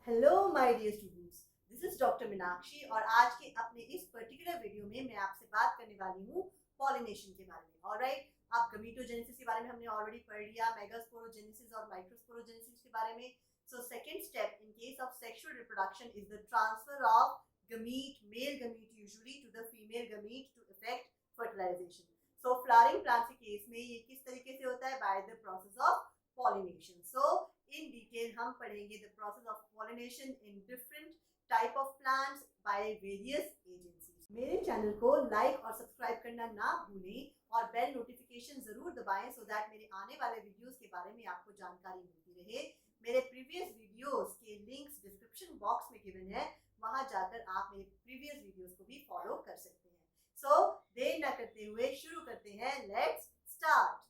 Hello my dear students, this is doctor Meenakshi और आज के अपने इस पर्टिकुलर वीडियो में मैं आपसे बात करने वाली हूँ पॉलिनेशन के बारे में। ऑलराइट, आप गमीटोजेनेसिस के बारे में हमने ऑलरेडी पढ़ लिया, मेगास्पोरोजेनेसिस और माइक्रोस्पोरोजेनेसिस के बारे में। So second step in case of sexual reproduction is the transfer of gamete, male gamete usually to the female gamete to effect fertilisation. So flowering plants के केस में ये किस तरीके से होता है? By the process of pollination. So in detail हम पढ़ेंगे the process of pollination in different type of plants by various agencies. मेरे चैनल को लाइक और सब्सक्राइब करना ना भूलें और बेल नोटिफिकेशन जरूर दबाएं so that मेरे आने वाले वीडियोस के बारे में आपको जानकारी मिलती रहे। मेरे प्रीवियस वीडियोस के लिंक्स डिस्क्रिप्शन बॉक्स में गिवन है, वहां जाकर आप मेरे प्रीवियस वीडियोस को भी फॉलो कर सकते हैं। सो देर न करते हुए शुरू करते हैं, let's start.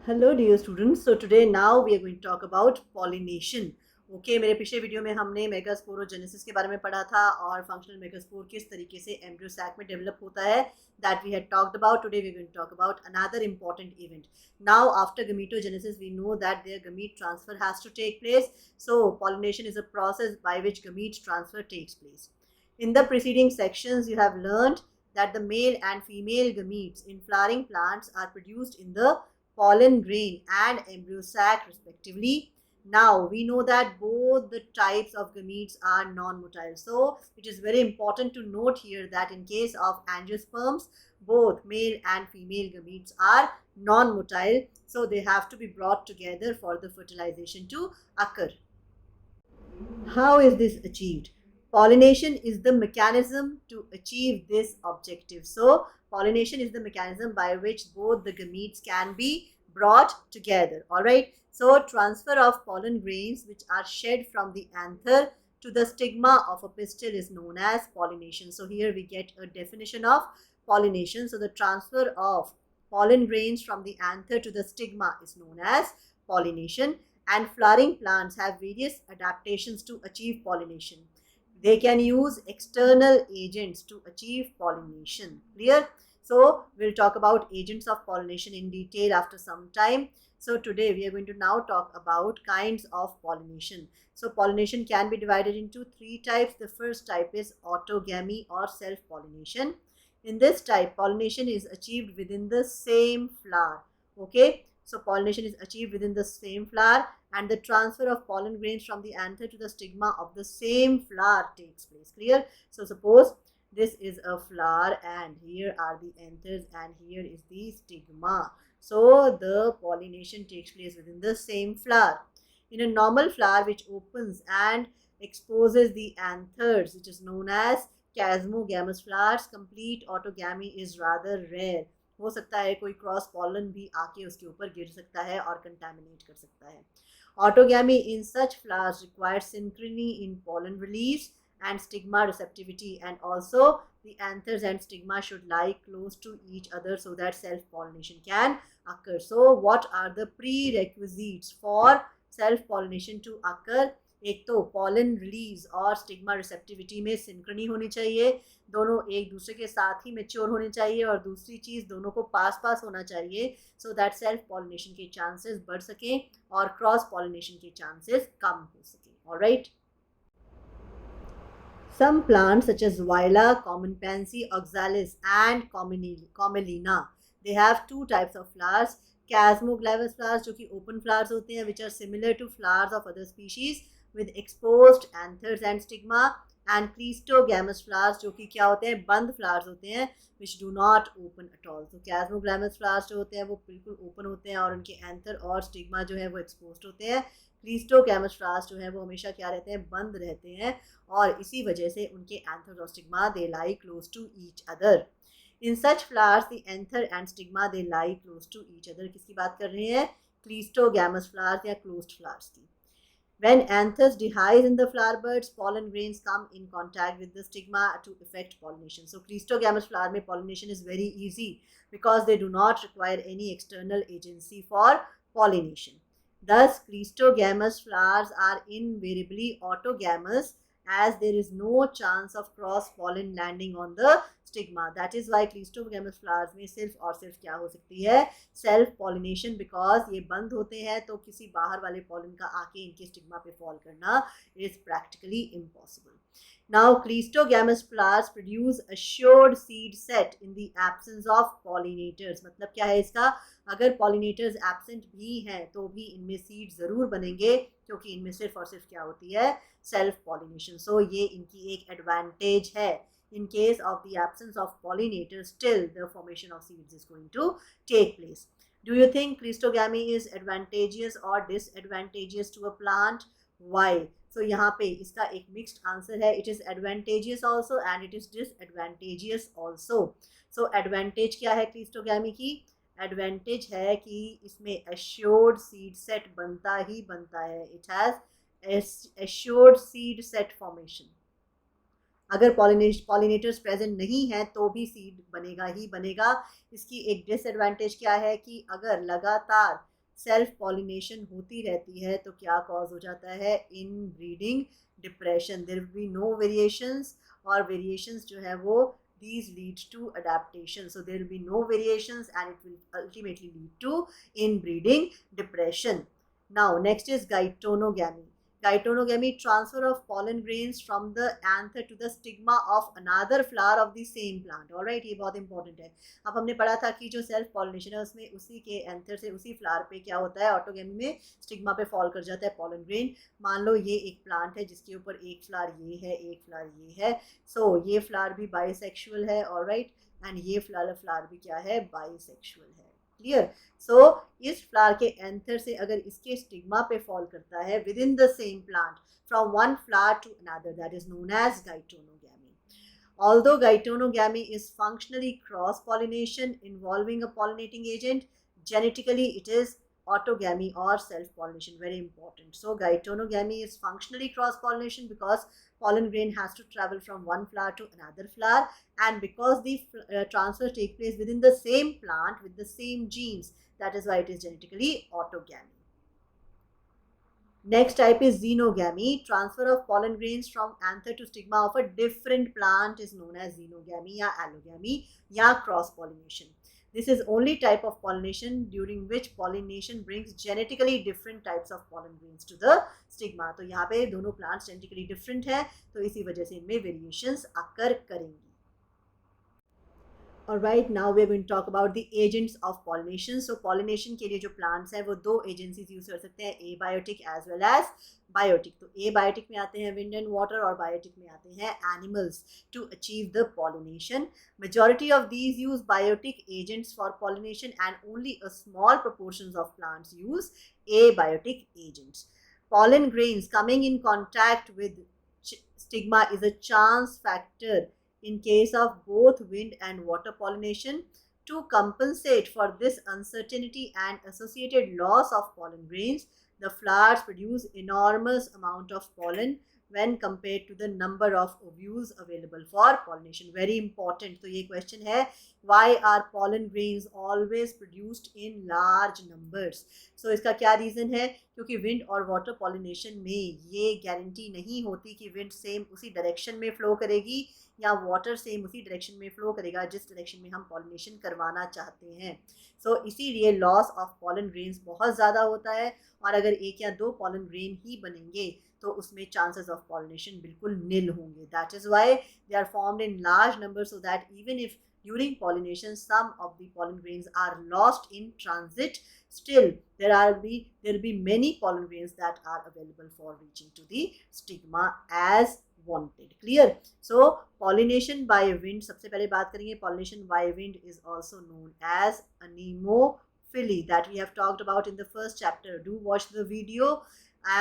Hello dear students, so today now we are going to talk about pollination. Okay, मेरे पिछले वीडियो में हमने मेगास्पोरोजेनेसिस के बारे में पढ़ा था और फंक्शनल मेगास्पोर किस तरीके से एम्ब्रियो सैक में डेवलप होता है, that we had talked about. Today we are going to talk about another important event. Now after gametogenesis we know that there gamete transfer has to take place. So pollination is a process by which gamete transfer takes place. In the preceding sections you have learned that the male and female gametes in flowering plants are produced in the pollen grain and embryo sac respectively. Now we know that both the types of gametes are non-motile. So it is very important to note here that in case of angiosperms, both male and female gametes are non-motile. So they have to be brought together for the fertilization to occur. How is this achieved? Pollination is the mechanism to achieve this objective. So pollination is the mechanism by which both the gametes can be brought together. All right. So transfer of pollen grains which are shed from the anther to the stigma of a pistil is known as pollination. So here we get a definition of pollination. So the transfer of pollen grains from the anther to the stigma is known as pollination. And flowering plants have various adaptations to achieve pollination. They can use external agents to achieve pollination. Clear? So we'll talk about agents of pollination in detail after some time. So today we are going to now talk about kinds of pollination. So pollination can be divided into three types. The first type is autogamy or self-pollination. In this type, pollination is achieved within the same flower. Okay, so pollination is achieved within the same flower and the transfer of pollen grains from the anther to the stigma of the same flower takes place. Clear? So suppose this is a flower and here are the anthers and here is the stigma. So the pollination takes place within the same flower. In a normal flower which opens and exposes the anthers, which is known as chasmogamous flowers, complete autogamy is rather rare. हो सकता है कोई cross pollen भी आके उसके ऊपर गिर सकता है और कंटामिनेट कर सकता है. Autogamy in such flowers requires synchrony in pollen release and stigma receptivity, and also the anthers and stigma should lie close to each other so that self-pollination can occur. So what are the prerequisites for self-pollination to occur? एक तो pollen release और stigma receptivity में synchrony होनी चाहिए, दोनों एक दूसरे के साथ ही मेच्योर होने चाहिए, और दूसरी चीज़ दोनों को पास पास होना चाहिए सो दैट सेल्फ पॉलिनेशन के चांसेस बढ़ सकें और क्रॉस पॉलिनेशन के चांसेस कम हो सकें. Alright. Some plants such as Viola, common pansy, oxalis and commelina, they have two types of flowers. Chasmoglavous flowers जो कि open flowers होते हैं, which are similar to flowers of other species with exposed anthers and stigma, and Cleistogamous flowers जो कि क्या होते हैं, बंद flowers होते हैं, which do not open at all. तो Chasmoglamous flowers जो होते हैं वो बिल्कुल open होते हैं और उनके anther और stigma जो है वो exposed होते हैं. Cleistogamous flowers जो है वो हमेशा क्या रहते हैं, बंद रहते हैं, और इसी वजह से उनके anthers और stigma they lie close to each other. In such flowers the anther and stigma they lie close to each other. किसकी बात कर रहे हैं? Cleistogamous flowers या closed flowers की. When anthers dehisce in the flower buds, pollen grains come in contact with the stigma to effect pollination. So Cleistogamous flower में pollination is very easy because they do not require any external agency for pollination. Thus, Cleistogamous flowers are invariably autogamous as there is no chance of cross pollen landing on the stigma. That is why cleistogamous flowers में सिर्फ और सिर्फ क्या हो सकती है, self pollination, because ये बंद होते हैं तो किसी बाहर वाले पॉलन का आके इनके स्टिग्मा पे फॉल करना is practically impossible. Now, cleistogamous flowers produce assured seed set in the absence of pollinators. मतलब क्या है इसका, अगर pollinators absent भी हैं तो भी इनमें seed ज़रूर बनेंगे, क्योंकि इनमें सिर्फ और सिर्फ क्या होती है, self pollination. So ये इनकी एक advantage है. In case of the absence of pollinators, still the formation of seeds is going to take place. Do you think cleistogamy is advantageous or disadvantageous to a plant? Why? So यहाँ पे इसका एक mixed answer है. It is advantageous also and it is disadvantageous also. So advantage क्या है cleistogamy की? Advantage है कि इसमें एश्योर्ड सीड सेट बनता ही बनता है. It has assured seed set formation. अगर पॉलिनेटर्स प्रेजेंट नहीं हैं तो भी सीड बनेगा ही बनेगा. इसकी एक डिसएडवांटेज क्या है कि अगर लगातार सेल्फ पॉलिनेशन होती रहती है तो क्या कॉज हो जाता है, inbreeding depression. There will be no variations, और वेरिएशंस जो है वो these lead to adaptation. So there will be no variations and it will ultimately lead to inbreeding depression. Now next is geitonogamy. Geitonogamy, transfer of pollen grains from the anther to the stigma of another flower of the same plant. Alright, ये बहुत important है. अब हमने पढ़ा था कि जो self pollination है उसमें उसी के एंथर से उसी फ्लावर पे क्या होता है, ऑटोगेमी में स्टिग्मा पे फॉल कर जाता है पॉलन ग्रेन. मान लो ये एक प्लांट है जिसके ऊपर एक फ्लावर ये है, एक फ्लावर ये है. सो ये फ्लावर भी बाइसेक्सुअल है. ऑलराइट, एंड ये फ्लावर भी क्या है, बाइसेक्सुअल है. क्लियर. सो इस फ्लावर के एंथर से अगर इसके स्टिग्मा पे फॉल करता है within the same plant from one flower to another, that is known as geitonogamy. Although geitonogamy is functionally cross pollination involving a pollinating agent, genetically it is autogamy or self pollination. Very important. So geitonogamy is functionally cross pollination because pollen grain has to travel from one flower to another flower, and because the transfer take place within the same plant with the same genes, that is why it is genetically autogamy. Next type is xenogamy. Transfer of pollen grains from anther to stigma of a different plant is known as xenogamy या allogamy या cross pollination. This is only type of pollination during which pollination brings genetically different types of pollen grains to the stigma. तो यहाँ पे दोनों plants genetically different है, तो इसी वजह से इनमें variations occur करेंगी. Alright, now we are going to talk about the agents of pollination. So pollination के लिए जो plants हैं वो दो agencies use कर सकते हैं, abiotic as well as biotic. तो abiotic में आते हैं wind and water और biotic में आते हैं animals to achieve the pollination. Majority of these use biotic agents for pollination and only a small proportions of plants use abiotic agents. Pollen grains coming in contact with stigma is a chance factor in case of both wind and water pollination. To compensate for this uncertainty and associated loss of pollen grains, the flowers produce enormous amount of pollen when compared to the number of ovules available for pollination. Very important. तो ये question है, why are pollen grains always produced in large numbers? So इसका क्या reason है? क्योंकि wind और water pollination में ये guarantee नहीं होती कि wind same उसी direction में flow करेगी या वाटर सेम उसी डायरेक्शन में फ्लो करेगा जिस डायरेक्शन में हम पॉलिनेशन करवाना चाहते हैं. सो इसीलिए लॉस ऑफ पॉलन ग्रेन्स बहुत ज़्यादा होता है, और अगर एक या दो पॉलन ग्रेन ही बनेंगे तो उसमें चांसेस ऑफ पॉलिनेशन बिल्कुल निल होंगे. That is why they are formed in large number, so that even if during pollination some of the pollen grains are lost in transit, still there will be many pollen grains that are available for reaching to the stigma as wanted. Clear. So pollination by wind, सबसे पहले बात करेंगे pollination by wind is also known as anemophily that we have talked about in the first chapter. Do watch the video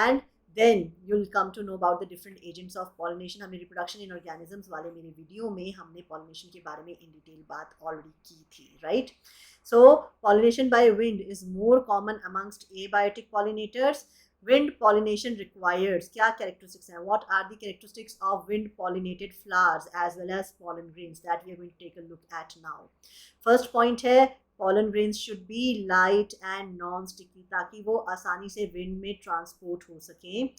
and then you'll come to know about the different agents of pollination. हमने reproduction in organisms वाले मेरे video में हमने pollination के बारे में in detail बात already की थी, right? So pollination by wind is more common amongst abiotic pollinators. Wind pollination requires क्या characteristics हैं? What are the characteristics of wind pollinated flowers as well as pollen grains that we are going to take a look at now? First point है pollen grains should be light and non-sticky ताकि वो आसानी से wind में transport हो सके.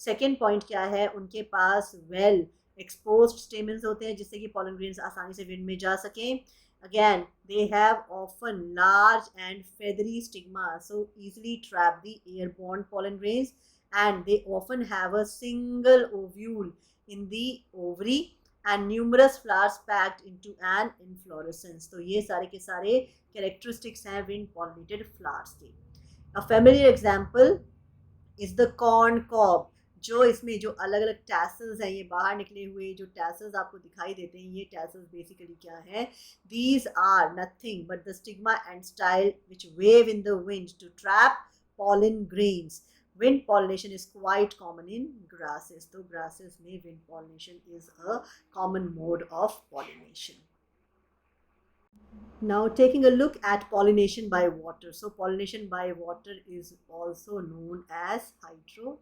Second point क्या है, उनके पास well exposed stamens होते हैं जिससे कि pollen grains आसानी से wind में जा सकें. Again, they have often large and feathery stigma, so easily trap the airborne pollen grains, and they often have a single ovule in the ovary and numerous flowers packed into an inflorescence. तो ये सारे के सारे characteristics हैं wind pollinated flowers के. A familiar example is the corn cob. जो इसमें जो अलग अलग टैसल्स हैं, ये बाहर निकले हुए जो टैसल्स आपको दिखाई देते हैं, ये टैसल्स बेसिकली क्या है? These are nothing but the stigma and style which wave in the wind to trap pollen grains. Wind pollination is quite common in grasses. तो grasses में wind pollination is a common mode of pollination. Now taking a look at pollination by water. So pollination by water is also known as hydrophily.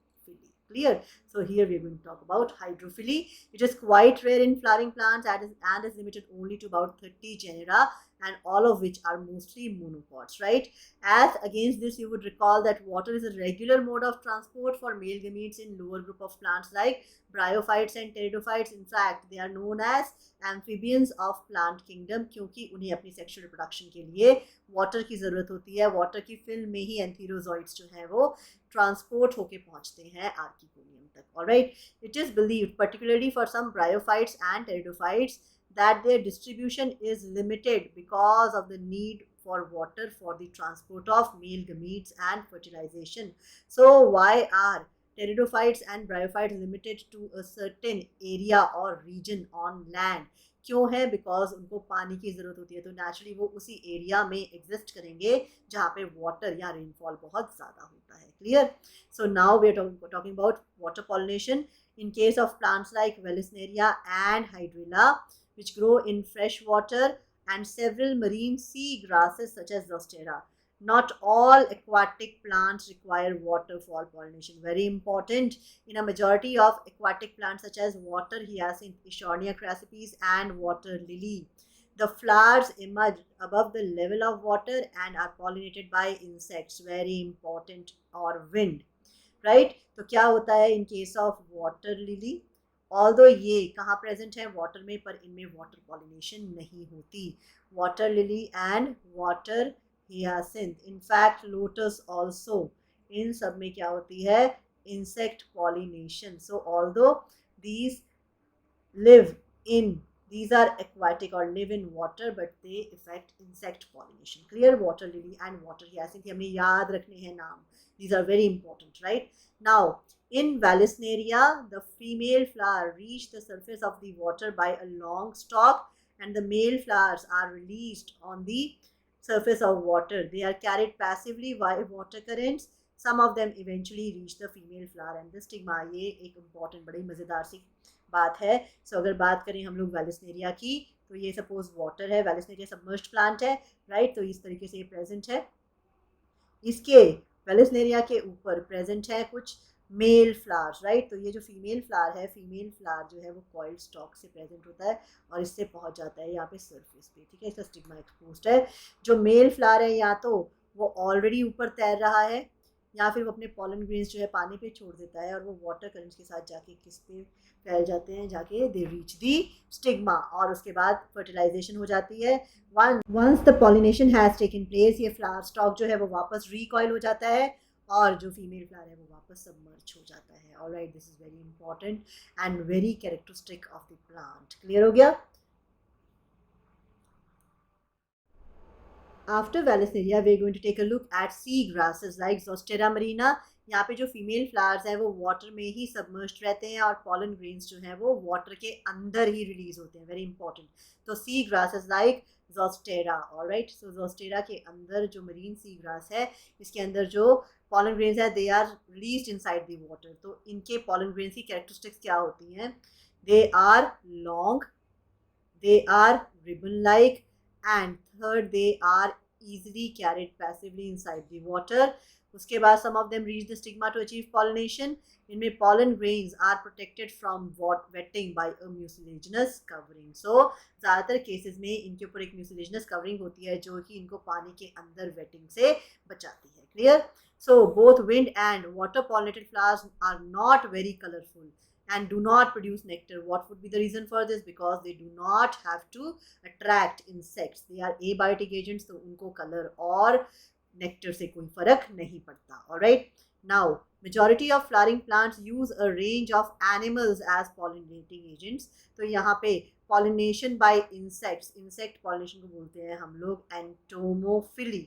Clear? So here we are going to talk about hydrophily. It is quite rare in flowering plants and is limited only to about 30 genera, and all of which are mostly monocots, right? As against this, you would recall that water is a regular mode of transport for male gametes in lower group of plants like bryophytes and pteridophytes. In fact, they are known as amphibians of plant kingdom क्योंकि उन्हें अपनी sexual reproduction के लिए water की ज़रूरत होती है. water की film में ही एंथीरोजॉइड्स जो हैं वो ट्रांसपोर्ट होके पहुंचते हैं आर्किकोनियम तक. Alright, it is believed, particularly for some bryophytes and pteridophytes, that their distribution is limited because of the need for water for the transport of male gametes and fertilization. So why are pteridophytes and bryophytes limited to a certain area or region on land? क्यों है? Because उनको पानी की ज़रूरत होती है, तो naturally वो उसी एरिया में एग्जिस्ट करेंगे जहाँ पे वाटर या रेनफॉल बहुत ज़्यादा होता है. Clear? So now we are talking about water pollination in case of plants like Vallisneria and Hydrilla, which grow in fresh water, and several marine sea grasses such as Zostera. Not all aquatic plants require water for pollination. Very important. In a majority of aquatic plants such as water hyacinth, Eschornia crassipes, and water lily, the flowers emerge above the level of water and are pollinated by insects. Very important. Or wind. Right? तो क्या होता है इन case of water lily? Although ये कहाँ present है? Water में, पर इनमें वाटर पॉलिनेशन नहीं होती. Water lily and water hyacinth, in fact lotus also, इन सब में क्या होती है? Insect pollination. So although these live in, these are aquatic or live in water, but they affect insect pollination. Clear? Water lily and water hyacinth हमने याद रखने हैं नाम. These are very important, right? Now, in Vallisneria, the female flower reach the surface of the water by a long stalk, and the male flowers are released on the surface of water. They are carried passively by water currents. Some of them eventually reach the female flower and the stigma. ये एक important बड़ी मज़ेदार सी बात है. सो अगर बात करें हम लोग वैलिस्नेरिया की, तो ये सपोज वाटर है, वैलिस्नेरिया सबमर्ज्ड प्लांट है, राइट? तो इस तरीके से ये प्रेजेंट है. इसके वैलिस्नेरिया के ऊपर प्रेजेंट है कुछ मेल फ्लावर्स, राइट? तो ये जो फीमेल फ्लावर है, फीमेल फ्लावर जो है वो कॉइल्ड स्टॉक से प्रेजेंट होता है और इससे पहुंच जाता है यहाँ पे सरफेस पे. ठीक है, इसका स्टिग्मा एक्सपोज्ड है. जो मेल फ्लावर है या तो वो ऑलरेडी ऊपर तैर रहा है, या फिर वो अपने पॉलन ग्रेन्स जो है पानी पे छोड़ देता है और वो वाटर करंट्स के साथ जाके किस पे फैल जाते हैं, जाके दे रीच दी स्टिग्मा, और उसके बाद फर्टिलाइजेशन हो जाती है. Once the pollination has taken place, ये फ्लावर स्टॉक जो है वो वापस रिकॉइल हो जाता है और जो फीमेल फ्लावर है वो वापस सबमर्ज हो जाता है. Alright, this is very important and very characteristic of the plant. Clear हो गया? After Vallisneria, we are going to take a look at sea grasses like Zostera marina. यहाँ पे जो फीमेल फ्लावर्स हैं वो वाटर में ही सबमर्ज्ड रहते हैं और पॉलन ग्रेन्स जो हैं वो वाटर के अंदर ही रिलीज होते हैं. Very important. तो सी ग्रासेस लाइक जोस्टेरा. ऑलराइट, सो जोस्टेरा के अंदर जो मरीन सी ग्रास है, इसके अंदर जो पॉलन ग्रेन्स है they are released inside the water. तो इनके पॉलन ग्रेन्स की कैरेक्टरिस्टिक्स क्या होती हैं? They are long, they are ribbon like, and third, they are easily carried passively inside the water. उसके बाद some of them reach the stigma to achieve pollination. इनमें pollen grains are protected from wetting by a mucilaginous covering. So ज़्यादातर cases में इनके ऊपर एक mucilaginous covering होती है जो कि इनको पानी के अंदर wetting से बचाती है. Clear? So both wind and water pollinated flowers are not very colorful and do not produce nectar. What would be the reason for this? Because they do not have to attract insects. They are abiotic agents, तो उनको color और nectar से कोई फर्क नहीं पड़ता. Alright. Now, majority of flowering plants use a range of animals as pollinating agents. तो यहाँ पे pollination by insects, insect pollination को बोलते हैं हम लोग entomophily.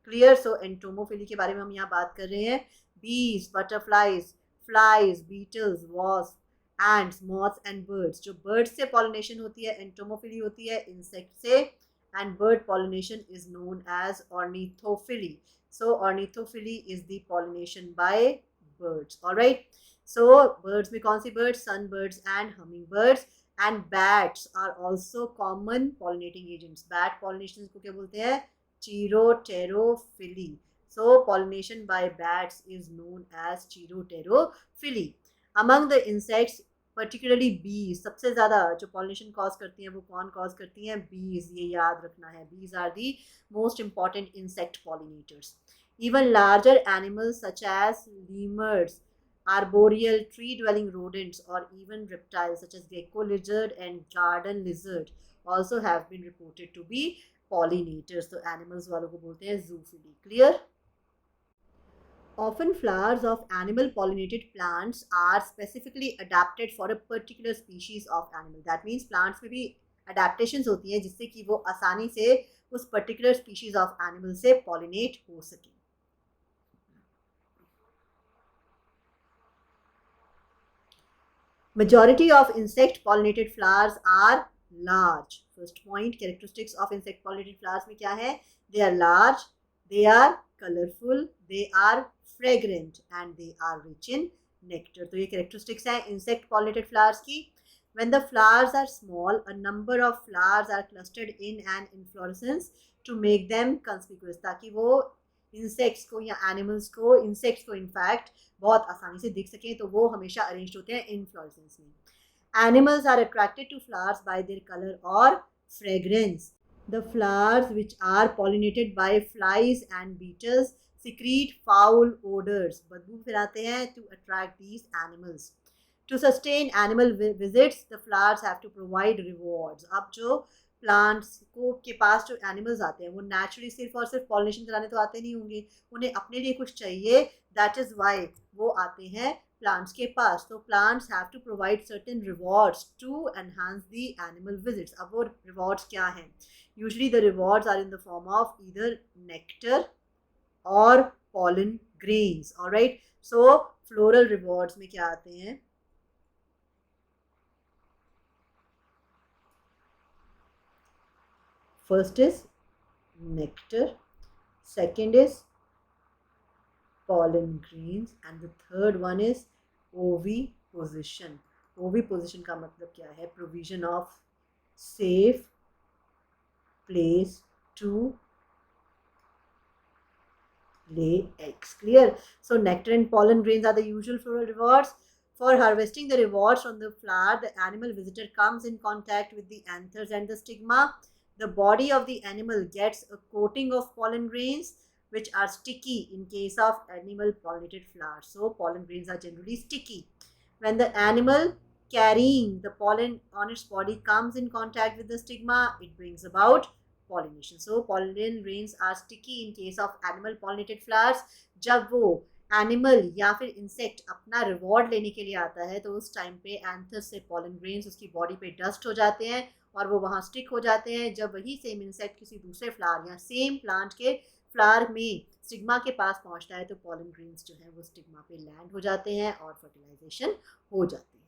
Clear? So entomophily के बारे में हम यहाँ बात कर रहे हैं. Bees, butterflies, flies, beetles, wasps, ants, moths and birds. जो birds से pollination होती है entomophily होती है insect से, and bird pollination is known as ornithophily. So ornithophily is the pollination by birds. All right. So birds में कौन सी birds? Sunbirds and hummingbirds. And bats are also common pollinating agents. Bat pollination को क्या बोलते हैं? Chiropterophily. So pollination by bats is known as chiropterophily. Among the insects, particularly bees, सबसे ज़्यादा जो pollination cause करती हैं वो कौन cause करती हैं? Bees. ये याद रखना है. Bees are the most important insect pollinators. Even larger animals such as lemurs, arboreal tree-dwelling rodents, or even reptiles such as gecko lizard and garden lizard also have been reported to be pollinators. So animals वालों को बोलते हैं zoophily. Clear? Often flowers of animal pollinated plants are specifically adapted for a particular species of animal. That means plants में भी adaptations होती हैं जिससे कि वो आसानी से उस particular species of animal से pollinate हो सके. Majority of insect pollinated flowers are large. First point, characteristics of insect pollinated flowers में क्या है? They are large, they are colorful, they are fragrant and they are rich in nectar. तो ये characteristics हैं insect pollinated flowers की. When the flowers are small, a number of flowers are clustered in an inflorescence to make them conspicuous. ताकि वो insects को या animals को, insects को in fact बहुत आसानी से दिख सकें, तो वो हमेशा arranged होते हैं inflorescence में. Animals are attracted to flowers by their color or fragrance. The flowers which are pollinated by flies and beetles secrete foul odors, बदबू फैलाते हैं, to attract these animals. To sustain animal visits, the flowers have to provide rewards. अब जो plants को के पास जो animals आते हैं वो नेचुरली सिर्फ और सिर्फ पॉलिनेशन कराने तो आते नहीं होंगे, उन्हें अपने लिए कुछ चाहिए. दैट इज़ वाई वो आते हैं प्लांट्स के पास. तो plants have to provide certain rewards to enhance the animal visits. अब वो रिवॉर्ड्स क्या हैं? Usually the rewards are in the form of either nectar और pollen grains. Alright, so floral rewards में क्या आते हैं? First is nectar, second is pollen grains, and the third one is oviposition. Oviposition का मतलब क्या है? Provision of safe place to lay eggs. Clear? So nectar and pollen grains are the usual floral rewards. For harvesting the rewards from the flower, the animal visitor comes in contact with the anthers and the stigma. The body of the animal gets a coating of pollen grains which are sticky in case of animal pollinated flowers. So pollen grains are generally sticky. When the animal carrying the pollen on its body comes in contact with the stigma, it brings about pollination. So pollen grains are sticky in case of animal pollinated flowers. जब वो animal या फिर insect अपना reward लेने के लिए आता है तो उस टाइम पे एंथर से पॉलन ग्रेन्स उसकी बॉडी पे डस्ट हो जाते हैं और वो वहाँ स्टिक हो जाते हैं. जब वही सेम इंसेक्ट किसी दूसरे फ्लावर या सेम प्लांट के फ्लावर में स्टिग्मा के पास पहुँचता है तो पॉलन ग्रेन्स जो है वो स्टिग्मा पे लैंड हो जाते हैं और फर्टिलाइजेशन हो जाती है.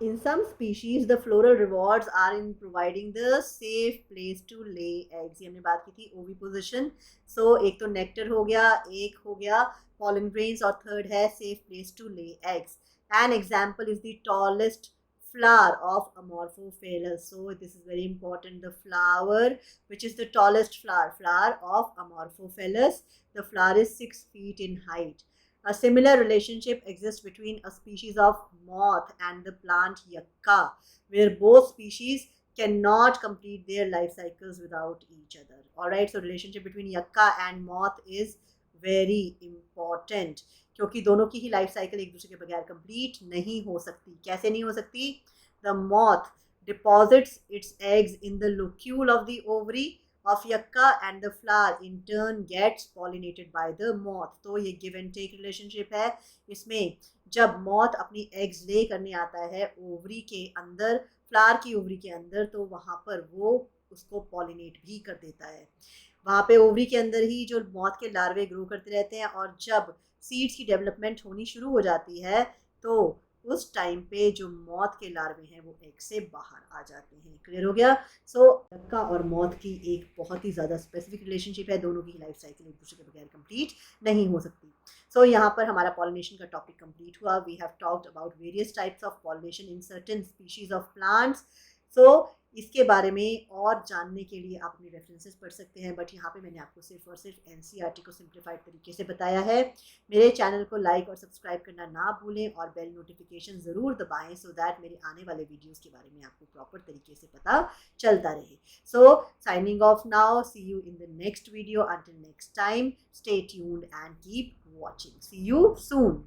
In some species, the floral rewards are in providing the safe place to lay eggs. ये हमने बात की थी oviposition. So एक तो nectar हो गया, एक हो गया pollen grains और third है safe place to lay eggs. An example is the tallest flower of Amorphophallus. So this is very important. The flower, which is the tallest flower of Amorphophallus. The flower is 6 feet in height. A similar relationship exists between a species of moth and the plant yucca, where both species cannot complete their life cycles without each other. Alright, so relationship between yucca and moth is very important, क्योंकि दोनों की ही life cycle एक दूसरे के बगैर complete नहीं हो सकती. कैसे नहीं हो सकती? The moth deposits its eggs in the locule of the ovary of yucca and the flower in turn gets pollinated by the moth. तो ये give and take relationship है. इसमें जब moth अपनी eggs lay करने आता है ओवरी के अंदर, फ्लावर की ओवरी के अंदर, तो वहाँ पर वो उसको पॉलिनेट भी कर देता है. वहाँ पे ओवरी के अंदर ही जो मॉथ के लार्वे ग्रो करते रहते हैं, और जब सीड्स की डेवलपमेंट होनी शुरू हो जाती है तो उस टाइम पे जो मॉथ के लार्वे हैं वो एग से बाहर आ जाते हैं. क्लियर हो गया? सो yucca और मॉथ की एक बहुत ही ज़्यादा स्पेसिफिक रिलेशनशिप है. दोनों की लाइफ साइकिल एक दूसरे के बगैर कंप्लीट नहीं हो सकती. सो यहाँ पर हमारा पॉलिनेशन का टॉपिक कंप्लीट हुआ. We have talked about various types of pollination in certain species of plants. So इसके बारे में और जानने के लिए आप अपने रेफरेंसेस पढ़ सकते हैं, बट यहाँ पे मैंने आपको सिर्फ और सिर्फ एनसीईआरटी को सिंप्लीफाइड तरीके से बताया है. मेरे चैनल को लाइक और सब्सक्राइब करना ना भूलें और बेल नोटिफिकेशन ज़रूर दबाएं, सो दैट मेरे आने वाले वीडियोस के बारे में आपको प्रॉपर तरीके से पता चलता रहे. So signing off now. See you in the next video. Until next time, stay tuned and keep watching. See you soon.